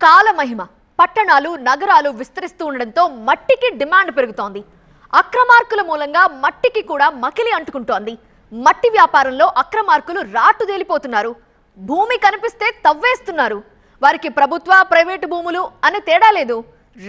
కాలమహిమ పట్టణాలు నగరాలు విస్తరిస్తూ ఉండడంతో మట్టికి డిమాండ్ పెరుగుతోంది. అక్రమార్కుల మూలంగా మట్టికి కూడా మకిలి అంటుకుంటోంది. మట్టి వ్యాపారంలో అక్రమార్కులు రాటుదేలిపోతున్నారు. భూమి కనిపిస్తే తవ్వేస్తున్నారు. వారికి ప్రభుత్వ ప్రైవేటు భూములు అనే తేడా లేదు.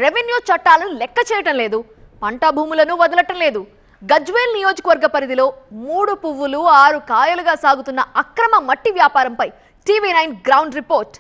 రెవెన్యూ చట్టాలను లెక్క చేయటం లేదు. పంట భూములను వదలటం లేదు. గజ్వేల్ నియోజకవర్గ పరిధిలో 3 పువ్వులు 6 కాయలుగా సాగుతున్న అక్రమ మట్టి వ్యాపారంపై TV9 గ్రౌండ్ రిపోర్ట్.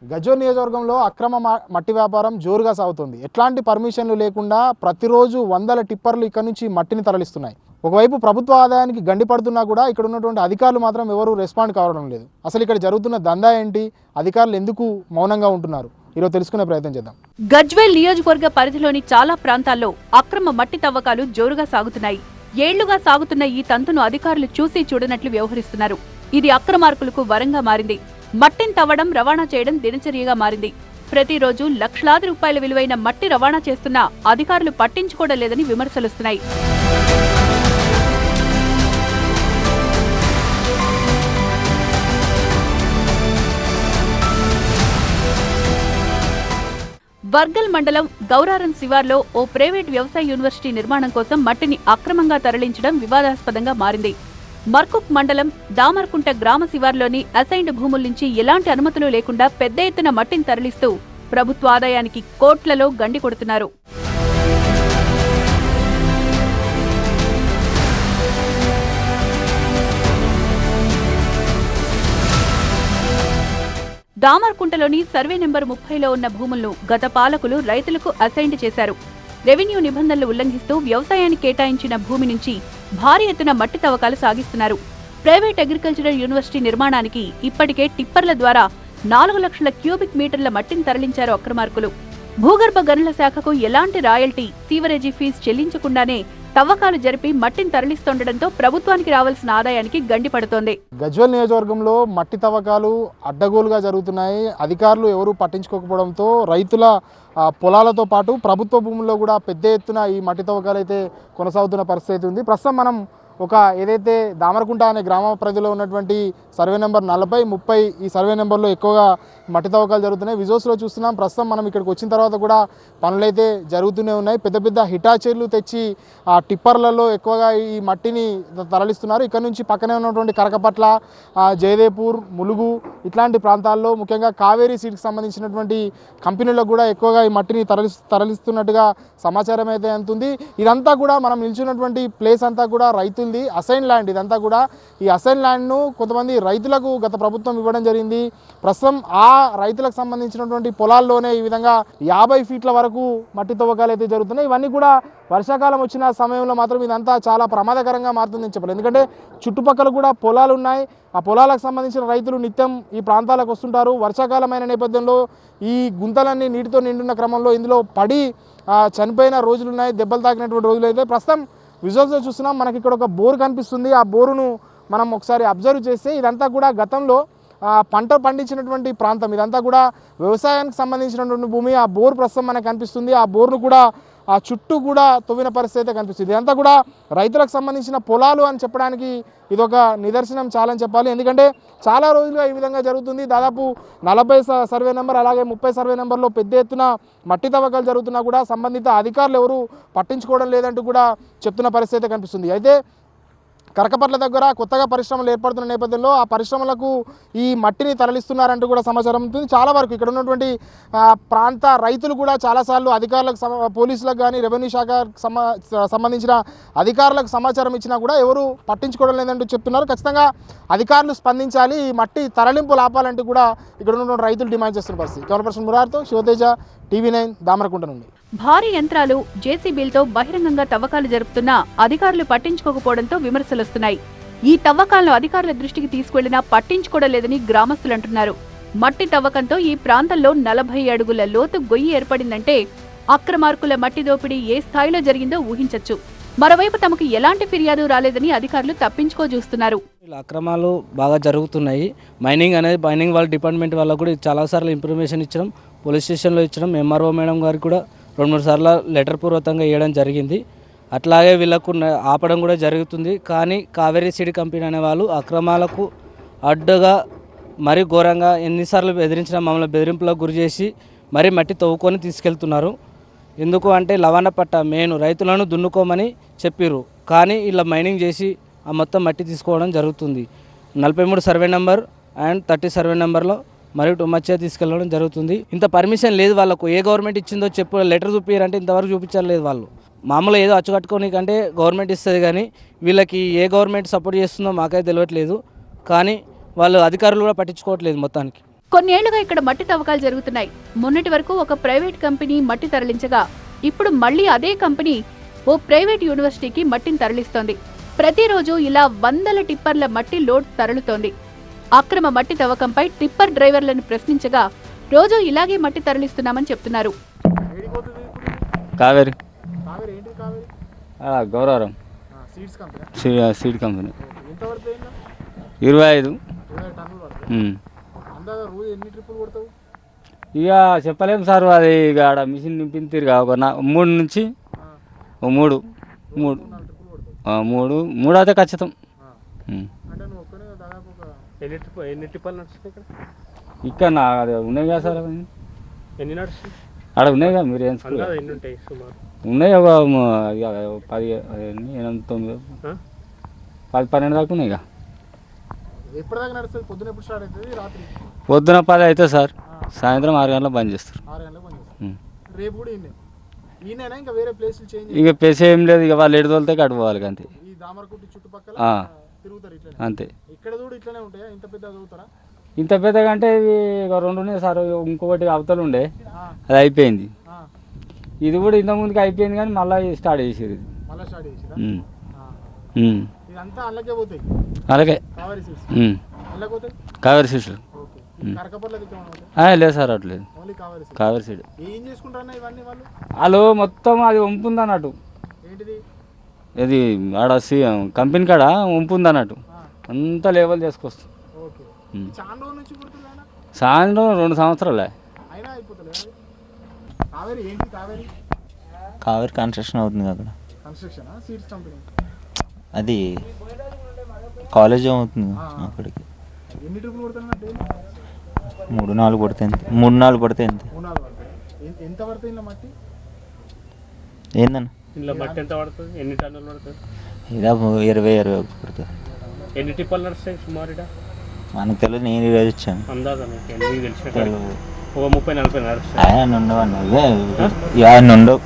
గజ్వేల్ నియోజకవర్గంలో అక్రమ మట్టి వ్యాపారం జోరుగా సాగుతుంది. ఎట్లాంటి పర్మిషన్లు లేకుండా ప్రతిరోజు వందల టిప్పర్లు ఇక్కడ నుంచి మట్టిని తరలిస్తున్నాయి. ఒకవైపు ప్రభుత్వ ఆదాయానికి గండిపడుతున్నా కూడా ఇక్కడ ఉన్నటువంటి అధికారులు మాత్రం ఎవరు రెస్పాండ్ కావడం లేదు. అసలు ఇక్కడ జరుగుతున్న దందా ఏంటి, అధికారులు ఎందుకు మౌనంగా ఉంటున్నారు, ఈరోజు తెలుసుకునే ప్రయత్నం చేద్దాం. గజ్వేల్ నియోజకవర్గ పరిధిలోని చాలా ప్రాంతాల్లో అక్రమ మట్టి తవ్వకాలు జోరుగా సాగుతున్నాయి. ఏళ్లుగా సాగుతున్న ఈ తంతును అధికారులు చూసి చూడనట్లు వ్యవహరిస్తున్నారు. ఇది అక్రమార్కులకు వరంగా మారింది. మట్టిని తవ్వడం, రవాణా చేయడం దినచర్యగా మారింది. ప్రతిరోజు లక్షలాది రూపాయల విలువైన మట్టి రవాణా చేస్తున్నా అధికారులు పట్టించుకోవడం లేదని విమర్శలుస్తున్నాయి. వర్గల్ మండలం గౌరారం శివార్లో ఓ ప్రైవేట్ వ్యవసాయ యూనివర్సిటీ నిర్మాణం కోసం మట్టిని అక్రమంగా తరలించడం వివాదాస్పదంగా మారింది. మర్కుక్ మండలం దామర్కుంట గ్రామ శివార్లోని అసైన్డ్ భూముల నుంచి ఎలాంటి అనుమతులు లేకుండా పెద్ద ఎత్తున మట్టిని తరలిస్తూ ప్రభుత్వ ఆదాయానికి కోట్లలో గండి కొడుతున్నారు. దామర్కుంటలోని సర్వే నెంబర్ 30లో ఉన్న భూములను గత పాలకులు రైతులకు అసైన్డ్ చేశారు. రెవెన్యూ నిబంధనలు ఉల్లంఘిస్తూ వ్యవసాయానికి కేటాయించిన భూమి నుంచి భారీ ఎత్తున మట్టి తవ్వకాలు సాగిస్తున్నారు. ప్రైవేట్ అగ్రికల్చరల్ యూనివర్సిటీ నిర్మాణానికి ఇప్పటికే టిప్పర్ల ద్వారా 4 లక్షల క్యూబిక్ మీటర్ల మట్టిని తరలించారు అక్రమార్కులు. భూగర్భ గనుల శాఖకు ఎలాంటి రాయల్టీ, సీవరేజీ ఫీజు చెల్లించకుండానే తవ్వకాలు జరిపి మట్టిని తరలిస్తుండటంతో ప్రభుత్వానికి రావాల్సిన ఆదాయానికి గండి పడుతోంది. గజ్వేల్ నియోజకవర్గంలో మట్టి తవ్వకాలు అడ్డగోలుగా జరుగుతున్నాయి. అధికారులు ఎవరు పట్టించుకోకపోవడంతో రైతుల పొలాలతో పాటు ప్రభుత్వ భూముల్లో కూడా పెద్ద ఎత్తున ఈ మట్టి తవ్వకాలు అయితే కొనసాగుతున్న పరిస్థితి ఉంది. ప్రస్తుతం మనం ఏదైతే దామరకుంట అనే గ్రామ పరిధిలో ఉన్నటువంటి సర్వే నెంబర్ 40, 30 ఈ సర్వే నెంబర్లో ఎక్కువగా మట్టి తవ్వకాలు జరుగుతున్నాయి. విజువల్స్లో చూస్తున్నాం. ప్రస్తుతం మనం ఇక్కడికి వచ్చిన తర్వాత కూడా పనులైతే జరుగుతూనే ఉన్నాయి. పెద్ద పెద్ద హిటాచీలు తెచ్చి ఆ టిప్పర్లలో ఎక్కువగా ఈ మట్టిని తరలిస్తున్నారు. ఇక్కడ నుంచి పక్కనే ఉన్నటువంటి కరకపట్ల, జయదేపూర్, ములుగు ఇట్లాంటి ప్రాంతాల్లో ముఖ్యంగా కావేరీ సీడ్కి సంబంధించినటువంటి కంపెనీలకు కూడా ఎక్కువగా ఈ మట్టిని తరలిస్తున్నట్టుగా సమాచారం అయితే అందుతుంది. ఇదంతా కూడా మనం నిల్చున్నటువంటి ప్లేస్ అంతా కూడా రైతులది అసైన్ ల్యాండ్. ఇదంతా కూడా ఈ అసైన్ ల్యాండ్ను కొంతమంది రైతులకు గత ప్రభుత్వం ఇవ్వడం జరిగింది. ప్రస్తుతం ఆ రైతులకు సంబంధించినటువంటి పొలాల్లోనే ఈ విధంగా 50 ఫీట్ల వరకు మట్టి తవ్వకాలు అయితే జరుగుతున్నాయి. ఇవన్నీ కూడా వర్షాకాలం వచ్చిన సమయంలో మాత్రం ఇదంతా చాలా ప్రమాదకరంగా మారుతుందని చెప్పాలి. ఎందుకంటే చుట్టుపక్కల కూడా పొలాలు ఉన్నాయి. ఆ పొలాలకు సంబంధించిన రైతులు నిత్యం ఈ ప్రాంతాలకు వస్తుంటారు. వర్షాకాలమైన నేపథ్యంలో ఈ గుంతలన్నీ నీటితో నిండున్న క్రమంలో ఇందులో పడి చనిపోయిన రోజులున్నాయి, దెబ్బలు తాకినటువంటి రోజులు అయితే. ప్రస్తుతం విజువల్స్లో చూస్తున్నాం. మనకి ఇక్కడ ఒక బోరు కనిపిస్తుంది. ఆ బోరును మనం ఒకసారి అబ్జర్వ్ చేస్తే ఇదంతా కూడా గతంలో పంట పండించినటువంటి ప్రాంతం. ఇదంతా కూడా వ్యవసాయానికి సంబంధించినటువంటి భూమి. ఆ బోరు ప్రస్తుతం మనకు కనిపిస్తుంది. ఆ బోరును కూడా ఆ చుట్టూ కూడా తవ్విన పరిస్థితి అయితే కనిపిస్తుంది. ఇదంతా కూడా రైతులకు సంబంధించిన పొలాలు అని చెప్పడానికి ఇదొక నిదర్శనం చాలని చెప్పాలి. ఎందుకంటే చాలా రోజులుగా ఈ విధంగా జరుగుతుంది. దాదాపు 40 సర్వే నెంబర్ అలాగే 30 సర్వే నెంబర్లో పెద్ద ఎత్తున మట్టి తవ్వకాలు జరుగుతున్నా కూడా సంబంధిత అధికారులు ఎవరు పట్టించుకోవడం లేదంటూ కూడా చెప్తున్న పరిస్థితి అయితే కనిపిస్తుంది. అయితే కరకపట్ల దగ్గర కొత్తగా పరిశ్రమలు ఏర్పడుతున్న నేపథ్యంలో ఆ పరిశ్రమలకు ఈ మట్టిని తరలిస్తున్నారంటూ కూడా సమాచారం ఉంటుంది. చాలా వరకు ఇక్కడ ఉన్నటువంటి ప్రాంత రైతులు కూడా చాలాసార్లు అధికారులకు, పోలీసులకు కానీ రెవెన్యూ శాఖకు సంబంధించిన అధికారులకు సమాచారం ఇచ్చినా కూడా ఎవరు పట్టించుకోవడం లేదంటూ చెప్తున్నారు. ఖచ్చితంగా అధికారులు స్పందించాలి, ఈ మట్టి తరలింపు ఆపాలంటూ కూడా ఇక్కడ ఉన్నటువంటి రైతులు డిమాండ్ చేస్తున్న పరిస్థితి. Camera person మురార్తో Shiva Teja, TV9 Damarakunta నుండి. భారీ యంత్రాలు, జేసీబీలతో బహిరంగంగా తవ్వకాలు జరుపుతున్నా అధికారులు పట్టించుకోకపోవడంతో విమర్శలొస్తున్నాయి. ఈ తవ్వకాలను అధికారుల దృష్టికి తీసుకెళ్లినా పట్టించుకోవడం లేదని గ్రామస్తులు అంటున్నారు. మట్టి తవ్వకంతో ఈ ప్రాంతంలో 40 అడుగుల లోతు గొయ్యి ఏర్పడిందంటే అక్రమార్కుల మట్టి దోపిడీ ఏ స్థాయిలో జరిగిందో ఊహించొచ్చు. మరోవైపు తమకు ఎలాంటి ఫిర్యాదు రాలేదని అధికారులు తప్పించుకోజూస్తున్నారు. అక్రమాలు బాగా జరుగుతున్నాయి. మైనింగ్ వాళ్ళ డిపార్ట్మెంట్ వాళ్ళకు కూడా చాలాసార్లు ఇన్ఫర్మేషన్ ఇచ్చడం, పోలీస్ స్టేషన్లో ఇచ్చడం, MRO మేడం గారికి కూడా 2-3 సార్లు లెటర్ పూర్వకంగా ఇవ్వడం జరిగింది. అట్లాగే వీళ్ళకు ఆపడం కూడా జరుగుతుంది. కానీ కావేరీ సీడ్ కంపెనీ అనే వాళ్ళు అక్రమాలకు అడ్డుగా మరీ ఘోరంగా ఎన్నిసార్లు బెదిరించినా మమ్మల్ని బెదిరింపులకు గురి చేసి మరీ మట్టి తవ్వుకొని తీసుకెళ్తున్నారు. ఎందుకు అంటే లవణ పట్ట మెయిన్ రైతులను దున్నుకోమని చెప్పిర్రు, కానీ ఇలా మైనింగ్ చేసి ఆ మొత్తం మట్టి తీసుకోవడం జరుగుతుంది. 43 సర్వే నెంబర్ అండ్ 30 సర్వే నెంబర్లో మరియు టొమచ్చే తీసుకెళ్ళడం జరుగుతుంది. ఇంత పర్మిషన్ లేదు వాళ్ళకు. ఏ గవర్నమెంట్ ఇచ్చిందో చెప్పు, లెటర్ చూపించారంటే ఇంతవరకు చూపించలేదు వాళ్ళు. మామూలుగా ఏదో అచ్చుకట్టుకోనికంటే గవర్నమెంట్ ఇస్తుంది, కానీ వీళ్ళకి ఏ గవర్నమెంట్ సపోర్ట్ చేస్తుందో మాకైతే తెలియట్లేదు. కానీ వాళ్ళు అధికారులు కూడా పట్టించుకోవట్లేదు మొత్తానికి. కొన్నేళ్లుగా ఇక్కడ మట్టి తవ్వకాలు జరుగుతున్నాయి. మొన్నటి వరకు ఒక ప్రైవేట్ కంపెనీ మట్టి తరలించగా ఇప్పుడు మళ్లీ అదే కంపెనీ ఓ ప్రైవేట్ యూనివర్సిటీకి మట్టిని తరలిస్తోంది. ప్రతిరోజు ఇలా వందల టిప్పర్ల మట్టి లోడ్ తరలుతోంది. అక్రమ మట్టి తవ్వకంపై టిప్పర్ డ్రైవర్లను ప్రశ్నించగా రోజు ఇలాగే మట్టి తరలిస్తున్నామని చెప్తున్నారు. కావేరి కావేరి ఏంటి Kaveri? Gauravaram seeds company. Seed company ఎంత పడుతుంది? 25. 20 టన్నులు పడుతుంది. అందాక రోజు ఎన్ని ట్రిప్పులు కొడతావు? ఇక చెప్పలేము సార్, అది ఇక ఆడ మిషన్ నింపింతిరుగా ఒక 3 నుంచి 3 అయితే ఖచ్చితం. అంటే నువ్వు ఒక్కనే దాదాపు ఒక ఎన్ని టిప్పాలు నడుస్తుంది ఇక్కడ? ఇక్కడ నా అది ఉన్నాయి కదా సార్, ఎన్ని నడుస్తుంది ఆడ ఉన్నాయి కదా మీరు ఏం ఎన్ని ఉంటాయి సుమారు? ఉన్నాయి ఒక 10, 8, 9, 10, 12 దాకా ఉన్నాయి. ఇక ఎప్పటిదాకా నడుస్తుంది? పొద్దున ఎప్పుడు స్టార్ట్ అవుతుంది? రాత్రి పొద్దున 10 అవుతుంది సార్, సాయంత్రం 6 గంటలకు బంద్ చేస్తారు. 6 గంటలకు బంద్ చేస్తారు. రేపు కూడా ఈయన ఇంకా వేరే ప్లేసులు చేంజ్? ఇక ప్లేస్ ఏం లేదు, ఇక వాళ్ళు ఎటు తోలితే అటు పోవాలి అంతే. ఈ దామరకుట్టి చుట్టుపక్కల తిరుగుతారు ఇట్లా అంతే. ఇక్కడ కూడా ఇట్లానే ఉంటాయా? ఇంత పెద్ద చదువుతారా? ఇంత పెద్దగా అంటే ఇవి ఇక 2 ఉన్నాయి సార్. ఇంకొకటి అవతలు ఉండే, అది అయిపోయింది. ఇది కూడా ఇంత ముందుకు అయిపోయింది, కానీ మళ్ళీ స్టార్ట్ చేసేది. మళ్ళీ స్టార్ట్ చేసిరా? ఇదంతా అల్లకే పోతాయి. అలాగే కావేరి సీడ్స్ అల్లకి పోతాయి. కావేరి సీడ్స్ కరకపర్ల దిక్కు లేదు సార్, అట్లేదు. Only Kaveri seeds. Kaveri seed ఏం చేసుకుంటారన్నా ఇవన్నీ వాళ్ళు? వాళ్ళు మొత్తం అది వంపుంది అన్నట్టు. ఏంటిది? ఇది ఆడ కంపెనీ కాడ వంపుంది అన్నట్టు, అంతా లేవల్ చేసుకొస్తుంది. ఓకే. చాలా రోజుల నుంచి కుడుతుంది ఆయన? సాయంత్రం 2 సంవత్సరాలే అయినా అయిపోతలేదు. కావేరి ఏంటి? కావేరి కావేరి కన్స్ట్రక్షన్ అవుతుంది అక్కడ. కన్స్ట్రక్షన్ సీడ్స్ కంపెనీ అది కాలేజ్ అవుతుంది అక్కడికి. ఎన్ని ట్రిప్పులు కొడతారు? 3-4 పడితే ఎంత? 3-4 పడితే ఎంత? 3-4 పడతాయి. ఎంత పడుతుంది ఇలా మట్టి? ఏందన్న ఇందులో మట్టి ఎంత పడుతుంది? ఎన్ని టన్నులు పడుతుంది? ఇదా 20 పడుతుంది. ఎన్ని టిప్పాలు నడుస్తాయి సుమారు? మనకు తెలియదు, నేను ఈరోజు వచ్చాను. అందాజా మీకు తెలిసిన ఒక 30-40 నడుస్తాయి. ఆయన ఉండవు.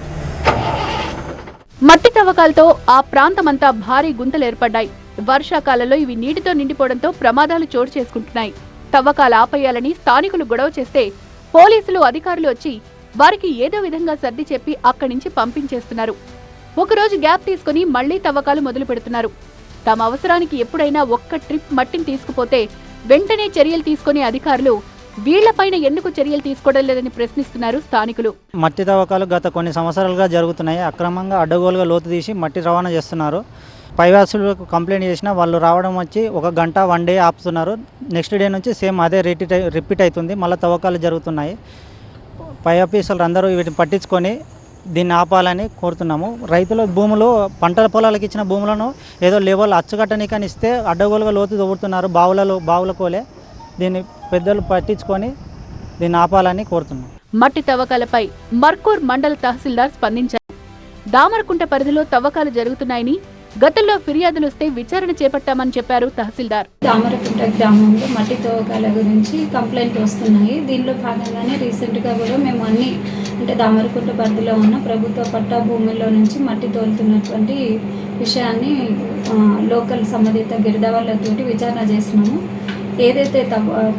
మట్టి తవ్వకాలతో ఆ ప్రాంతమంతా భారీ గుంతలు ఏర్పడ్డాయి. వర్షాకాలంలో ఇవి నీటితో నిండిపోవడంతో ప్రమాదాలు చోటు చేసుకుంటున్నాయి. తవ్వకాలు ఆపేయాలని స్థానికులు గొడవ చేస్తే పోలీసులు అధికారులు వచ్చి వారికి ఏదో విధంగా సర్ది చెప్పి అక్కడి నుంచి పంపించేస్తున్నారు. ఒకరోజు గ్యాప్ తీసుకుని మళ్లీ తవ్వకాలు మొదలు పెడుతున్నారు. తమ అవసరానికి ఎప్పుడైనా ఒక్క ట్రిప్ మట్టిని తీసుకుపోతే వెంటనే చర్యలు తీసుకునే అధికారులు వీళ్లపైన ఎందుకు చర్యలు తీసుకోవడం లేదని ప్రశ్నిస్తున్నారు స్థానికులు. మట్టి తవ్వకాలు గత కొన్ని సంవత్సరాలుగా జరుగుతున్నాయి. అక్రమంగా అడ్డగోలుగా లోతు తీసి మట్టి రవాణా చేస్తున్నారు. పైవాసులకు కంప్లైంట్ చేసినా వాళ్ళు రావడం వచ్చి 1 గంట 1 డే ఆపుతున్నారు. నెక్స్ట్ డే నుంచి సేమ్ అదే రిపీట్ అవుతుంది. మళ్ళీ తవ్వకాలు జరుగుతున్నాయి. పై ఆఫీసర్లు అందరూ వీటిని పట్టించుకొని దీన్ని ఆపాలని కోరుతున్నాము. రైతుల భూములు, పంటల పొలాలకు ఇచ్చిన భూములను ఏదో లెవెల్ అచ్చుకట్టనికని ఇస్తే అడ్డగోలుగా లోతు తవ్వుతున్నారు. బావుల కోలే. దీన్ని పెద్దలు పట్టించుకొని దీన్ని ఆపాలని కోరుతున్నాం. మట్టి తవ్వకాలపై మర్కూర్ మండల తహసీల్దార్ స్పందించారు. దామరకుంట పరిధిలో తవ్వకాలు జరుగుతున్నాయని, గతంలో ఫిర్యాదులు వస్తే విచారణ చేపట్టామని చెప్పారు తహసీల్దార్. దామరకుంట గ్రామంలో మట్టి తవ్వకాల గురించి కంప్లైంట్ వస్తున్నాయి. దీనిలో భాగంగానే రీసెంట్గా కూడా మేము అన్ని దామరకుంట పరిధిలో ఉన్న ప్రభుత్వ పట్టా భూముల్లో నుంచి మట్టి తోలుతున్నటువంటి విషయాన్ని లోకల్ సంబంధిత గిరిదవాళ్లతోటి విచారణ చేస్తున్నాము. ఏదైతే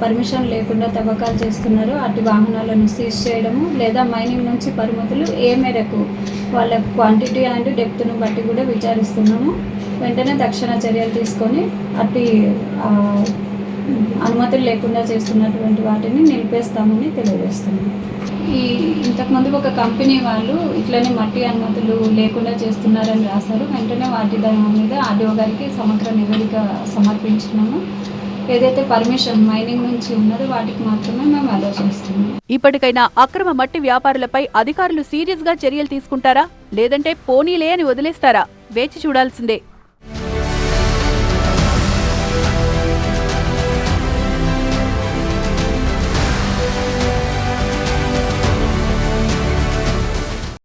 పర్మిషన్ లేకుండా తవ్వకాలు చేస్తున్నారో అటు వాహనాలను సీజ్ చేయడము, లేదా మైనింగ్ నుంచి పరిమితులు ఏ మేరకు వాళ్ళ క్వాంటిటీ అండ్ డెప్త్ను బట్టి కూడా విచారిస్తున్నాము. వెంటనే తక్షణ చర్యలు తీసుకొని అటు అనుమతులు లేకుండా చేస్తున్నటువంటి వాటిని నిలిపేస్తామని తెలియజేస్తున్నాము. ఇంతకుముందు ఒక కంపెనీ వాళ్ళు ఇట్లనే మట్టి అనుమతులు లేకుండా చేస్తున్నారని రాశారు. వెంటనే వాటి దాని మీద ఆర్డీఓ గారికి సమగ్ర నివేదిక సమర్పించినాము. ఏదైతే పర్మిషన్ మైనింగ్ నుంచి ఉన్నదో వాటికి మాత్రమే మేము అలో చేస్తున్నాం. ఇప్పటికైనా అక్రమ మట్టి వ్యాపారులపై అధికారులు సీరియస్ గా చర్యలు తీసుకుంటారా, లేదంటే పోనీలే అని వదిలేస్తారా? వేచి చూడాల్సిందే.